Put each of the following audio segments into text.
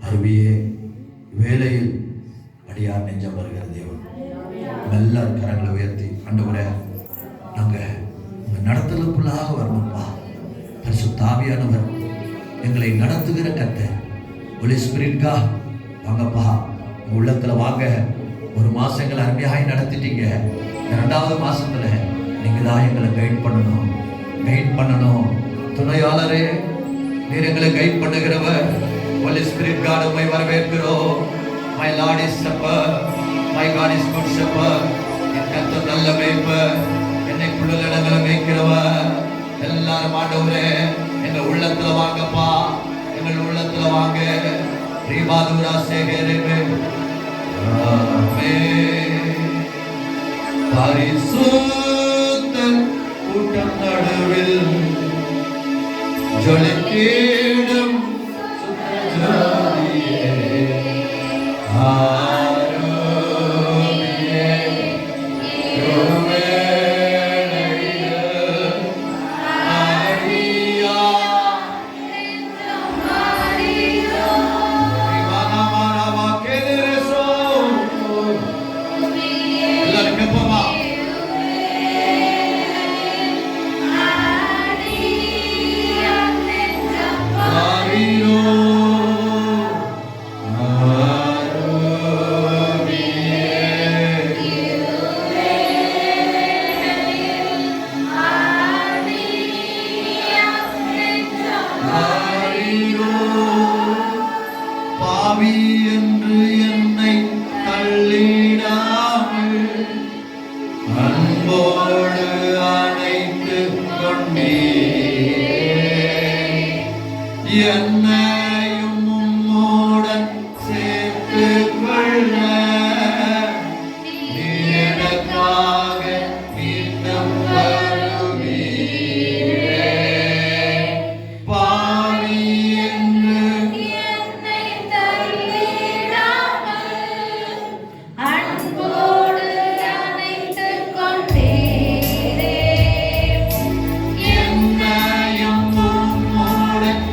அருவியே வேலையில் அடியார் நெஞ்சம் வருகிற தேவன். எல்லாரும் கரங்களை உயர்த்தி, ஆண்டவரே நாங்கள் உங்கள் நடத்தலுக்குள்ளாக வரணும்ப்பா. பரிசுத்த ஆவியானவர் எங்களை நடத்துகிற கர்த்தர், ஹோலி ஸ்பிரிட்கா வாங்கப்பா, உங்கள் உள்ளத்தில் வாங்க. ஒரு மாதம் எங்களை அருமையாக நடத்திட்டீங்க. இந்த 2வது மாதத்தில் நீங்கள் தான் எங்களை கைட் பண்ணணும். துணையாளரே, நீர் எங்களை கைட் பண்ணுகிறவர். ஹோலி ஸ்பிரிட் காட், உம்மை வரவேற்கிறோம். My Lord is shepherd, my God is good shepherd. என் கர்த்தர் நல்ல மேய்ப்பர், என்னை புல்லுள்ள இடங்களை மேய்க்கிறவர். எல்லாரும் ஆண்டவரே எங்க உள்ளத்துல வாங்கப்பா, எங்கள் உள்ளத்துல வாங்க. ரீபாதுரா சேகரே பரிசுத்த கூட்டம் நடுவில் ஜொலிக்கிடும் சுத்தஜோதியே ஆரோக்கியே என்னையும் உம்மோடன் சேர்த்துக் கொள்ள எனக்காக மீண்டும் வருவீரே. பாவி என்று என்னை தள்ளிடாமல் அன்போடு அணைத்துக் கொண்டீரே. என்னையும் உம்மோடன்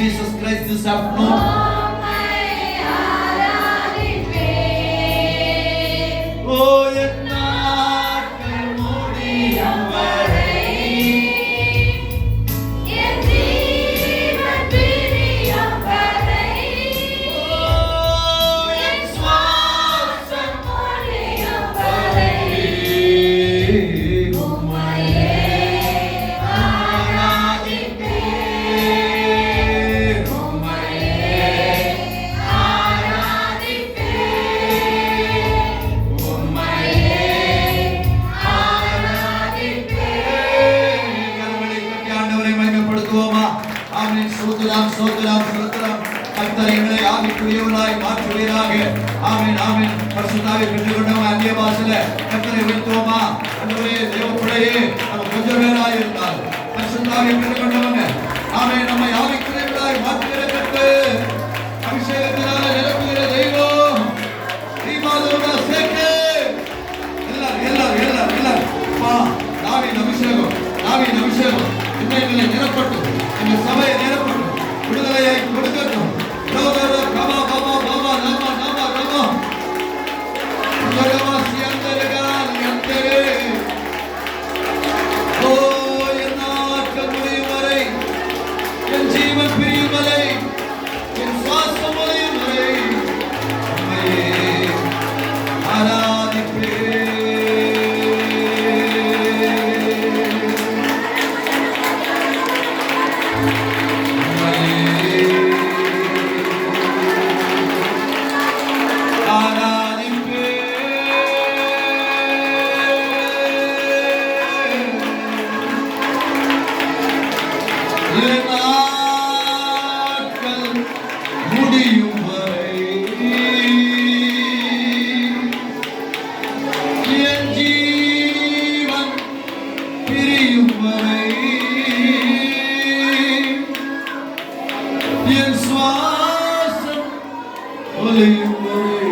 Jesus Christ this afternoon. Oh, என்னாட்கள் முடியும் வரை என் ஜீவன் பிரியும் வரை என் சுவாசம் முடியும் வரை உம்மையே ஆராதிப்பேன். கர்த்தரை ஆவிக்குரியவராய் மாற்றுவீராக. ஆமென் ஆமென். பரிசுத்தாவியை பெற்றுக்கொண்டவங்க அந்நிய பாஷையில கர்த்தரை உயர்த்துவோமா? ஆண்டவரே, தேவ பிள்ளையே, நம்ம கொஞ்சம் பேராய் இருந்தால் பரிசுத்தாவியை பெற்றுக்கொண்டவங்க ஆமென், நம்மை ஆவிக்குரிய ஒலியும் வரை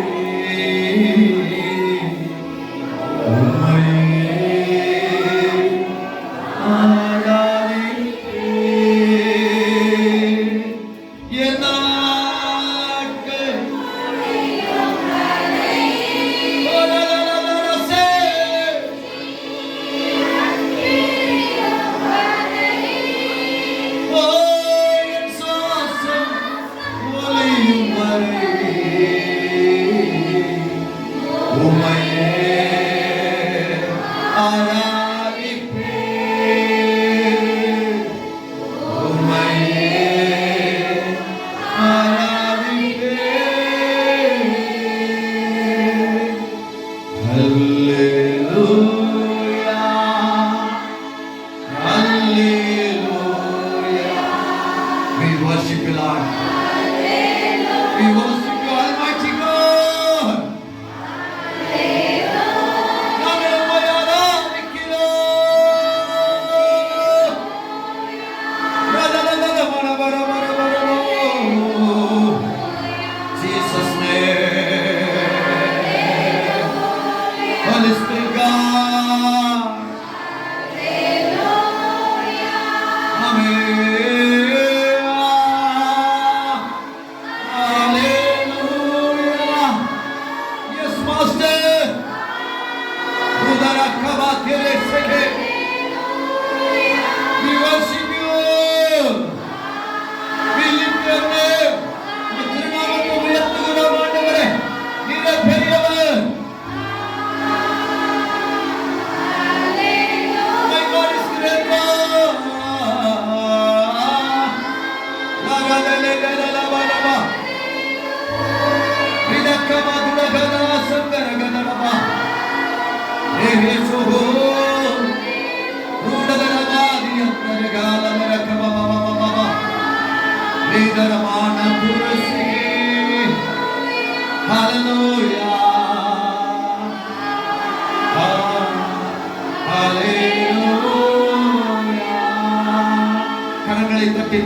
கரங்களை தட்டி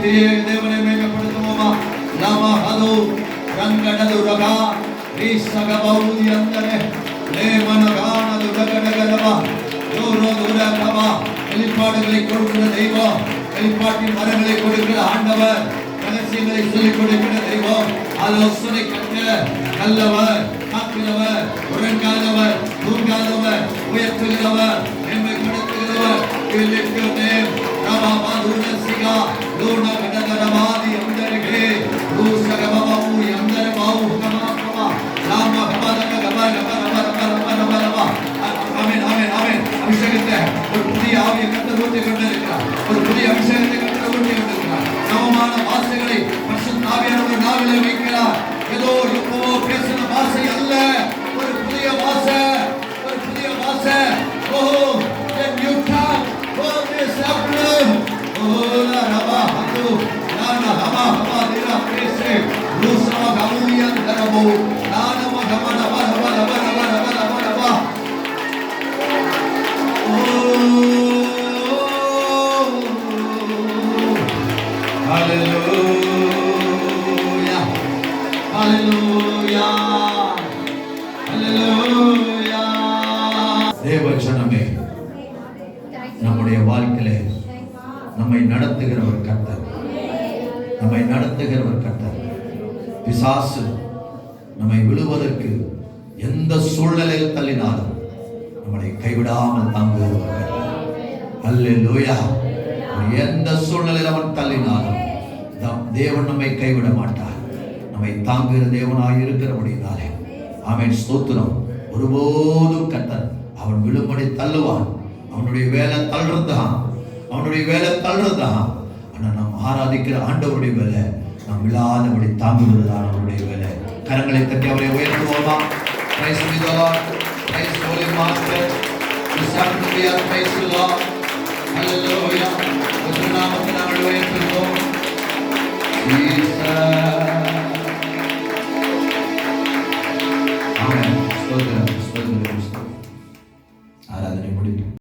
தேவனை மேம்படுத்துவோமா? நமஹது ರಂಗಡದು ರಗ ರೀಸಗ ಬೌದಿ ಅಂದರೆ ಲೇಮನಗಾನದು ರಗಡಗದವ ஜோரோ துரகவா வெளிப்பாடுகளை கொடுக்கிற தெய்வம், வெளிப்பாட்டின் வரங்களை கொடுக்கிற ஆண்டவர், ரகசியங்களை சொல்லிக் கொடுக்கிற தெய்வம், ஆலோசனை கற்ற நல்லவர், காக்கிறவர், உறங்காதவர், தூங்காதவர், உயர்த்துகிறவர், மேன்மைப்படுத்துகிறவர். ரவா மாதுர சிகா லோன கடகரவாதி அந்தரகே ரூசகபவமு யந்தரபாவு கமாகமா நாம கமலக கமலகமரமரமரமரமரம. ஆமென் ஆமென் ஆமென். அபிஷேகத்தை ஒரு புதிய ஆவியை கர்த்தர் ஊற்றி கொண்டிருக்கிறார். ஒரு புதிய அபிஷேகத்தை கர்த்தர் ஊற்றி கொண்டிருக்கிறார். நவமான வார்த்தைகளை பரிசுத்த ஆவியானவர் நாவிலே வைக்கிறார். ஏதோ எப்போ பேசின வார்த்தை அல்ல, ஒரு புதிய வார்த்தை, ஒரு புதிய வார்த்தை. ஓ when you come for this afternoon, oh la rava hatu nana hama hama dira pese rusama gamulian darabo nana ma gamana vara vara vara vara vara vara va. Hallelujah, hallelujah, hallelujah. தேவஜனமே, நம்முடைய வாழ்க்கையிலே நம்மை நடத்துகிறவர் கர்த்தர், நம்மை நடத்துகிறவர் கர்த்தர். பிசாசு நம்மை விழுவதற்கு எந்த சூழ்நிலையில் தள்ளினாலும் நம்மை கைவிடாமல் தாங்குகிறவர் கர்த்தர். அல்லேலூயா. எந்த சூழ்நிலையில் அவன் தள்ளினாலும் தேவன் நம்மை கைவிட மாட்டார். நம்மை தாங்குகிற தேவனாய் இருக்கிறபடினாலே ஆமென், ஸ்தோத்திரம். ஒருபோதும் கர்த்தர் அவன் விழும்படி தள்ளுவான். அவனுடைய வேலை தள்ளுறதுதான், அவனுடைய வேலை தள்ளுறதுதான். ஆனால் நாம் ஆராதிக்கிற ஆண்டவருடைய வேலை நாம் விழாதபடி தாங்குவதுதான் அவருடைய வேலை. கரங்களை தட்டி அவரை உயர்த்துவோமா? Praise be the Lord. Praise Holy Master. This afternoon, praise the Lord. Hallelujah. உம்முடைய நாமத்தை நாங்கள் உயர்த்துகிறோம். ஆமென். ஸ்தோத்திரம், ஸ்தோத்திரம், ஸ்தோத்திரம். ஆராதனை முடியும்.